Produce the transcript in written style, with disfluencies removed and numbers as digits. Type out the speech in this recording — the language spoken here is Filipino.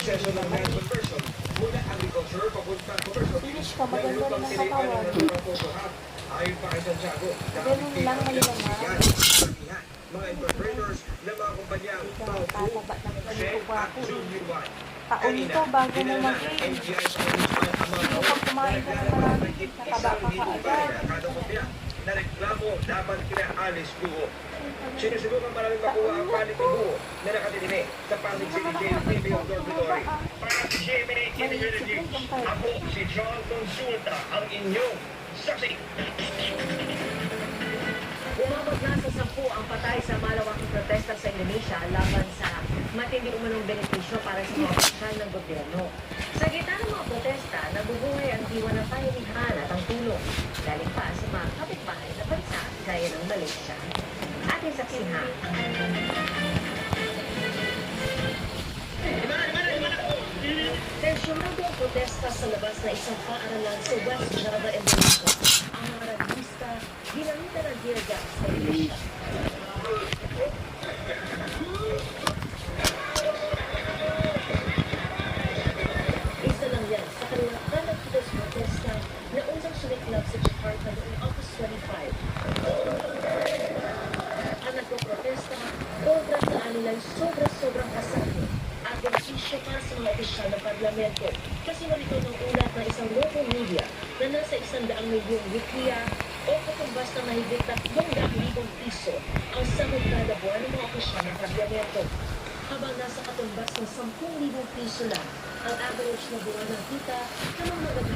proseso ng land conversion mula agriculture papunta commercial Finish use ka, ng maganda lupang rin ang tinipan ng katawan. naturang popohan. Ayon pa kay Santiago, Ganun lang malinaman. mga entrepreneurs ng mga kumpanyang Baofu, Tataba ng Shell ganito at ako. Zhongyuan. Taon to bago mo mag-game. NBI sa Ombudsman ang mga Hindi pag kumain ka ng marami, nataba ka kaagad. na reklamo dapat kina Alice Buho. Sinusubukan maraming makuha ang panig ni Buho na nakatitini sa Pasig City Jail TV of Dormitory. Para sa GMA Integrated News, ako si John Consulta, ang inyong saksi. Umabot na sa 10 ang patay sa malawaking protesta sa Indonesia laban sa matindi umunong benepisyo para sa mga opisyal ng gobyerno. Sa gitna ng mga protesta, nabubuhay ang diwa ng pahilihan at ang tulong. Galing pa sa mga kapitbahay na bansa gaya ng Malaysia. Ating saksihan. Tensyonado ang protesta sa labas na isang paaralan sa West Java, Indonesia. Ang mga radista ginamitan ng tear gas sa militia. Isa lang yan sa kanilang kalagkitas protesta na unang sumiklab sa Jakarta noong August 25. Ang nagpo-protesta kontra sa anilang sobrang kasabi at benepisyo para sa mga opisyal ng parlamento. Kasi narito ng ulat ng isang local media na nasa 100 milyong rupiya o katumbas na mahigit 300,000 piso ang sahod kada buwan ng mga opisyal ng parlamento. Habang nasa katumbas ng 10,000 piso lang ang average na buwan ng kita ng mga